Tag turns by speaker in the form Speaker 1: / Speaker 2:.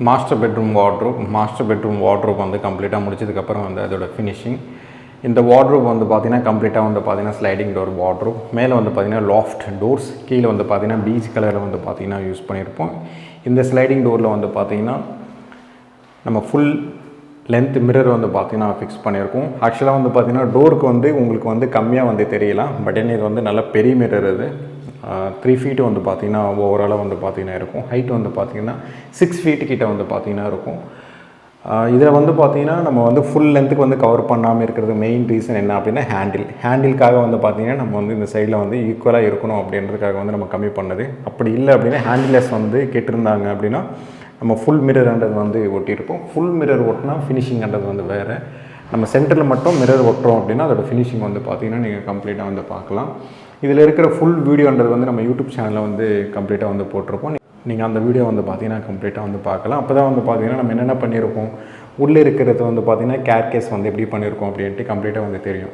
Speaker 1: Master bedroom wardrobe வந்து கம்ப்ளீட்டாக முடிச்சதுக்கப்புறம் வந்து அதோட ஃபினிஷிங். இந்த வார்ட்ரோப் வந்து பார்த்திங்கன்னா கம்ப்ளீட்டாக வந்து பார்த்திங்கன்னா ஸ்லைடிங் டோர் வார்ட்ரோப். மேலே வந்து பார்த்திங்கன்னா லாஃப்ட் டோர்ஸ், கீழே வந்து பார்த்திங்கன்னா பீச் கலரில் வந்து பார்த்திங்கன்னா யூஸ் பண்ணியிருப்போம். இந்த ஸ்லைடிங் டோரில் வந்து பார்த்திங்கன்னா நம்ம ஃபுல் லென்த் மிரர் வந்து பார்த்திங்கன்னா ஃபிக்ஸ் பண்ணியிருக்கோம். ஆக்சுவலாக வந்து பார்த்திங்கன்னா டோருக்கு வந்து உங்களுக்கு வந்து கம்மியாக வந்து தெரியலாம், பட் இது வந்து நல்ல பெரிய மிரர். இது 3 feet வந்து பார்த்திங்கன்னா ஓவராலாக வந்து பார்த்திங்கன்னா இருக்கும். ஹைட் வந்து பார்த்திங்கன்னா 6 feet கிட்ட வந்து பார்த்திங்கன்னா இருக்கும். இதில் வந்து பார்த்திங்கன்னா நம்ம வந்து ஃபுல் லென்த்துக்கு வந்து கவர் பண்ணாமல் இருக்கிறது மெயின் ரீசன் என்ன அப்படின்னா ஹேண்டிலுக்காக வந்து பார்த்திங்கன்னா நம்ம வந்து இந்த சைடில் வந்து ஈக்குவலாக இருக்கணும் அப்படின்றதுக்காக வந்து நம்ம கம்மி பண்ணது. அப்படி இல்லை அப்படின்னா ஹேண்டில்லெஸ் வந்து கேட்டிருந்தாங்க அப்படின்னா நம்ம ஃபுல் மிரர்ன்றது வந்து ஒட்டியிருப்போம். ஃபுல் மிரர் ஒட்டினா ஃபினிஷிங்ன்றது வந்து வேறு. நம்ம சென்டரில் மட்டும் மிரர் ஒட்டுறோம் அப்படின்னா அதோட ஃபினிஷிங் வந்து பார்த்திங்கன்னா நீங்கள் கம்ப்ளீட்டாக வந்து பார்க்கலாம். இதில் இருக்கிற ஃபுல் வீடியோன்றது வந்து நம்ம யூடியூப் சேனலில் வந்து கம்ப்ளீட்டாக வந்து போட்டிருப்போம். நீங்கள் அந்த வீடியோ வந்து பார்த்திங்கன்னா கம்ப்ளீட்டாக வந்து பார்க்கலாம். அப்போ தான் வந்து பார்த்திங்கன்னா நம்ம என்னென்ன பண்ணியிருக்கோம், உள்ளே இருக்கிறது வந்து பார்த்திங்கன்னா கேர் கேஸ் வந்து எப்படி பண்ணியிருக்கோம் அப்படின்ட்டு கம்ப்ளீட்டாக வந்து தெரியும்.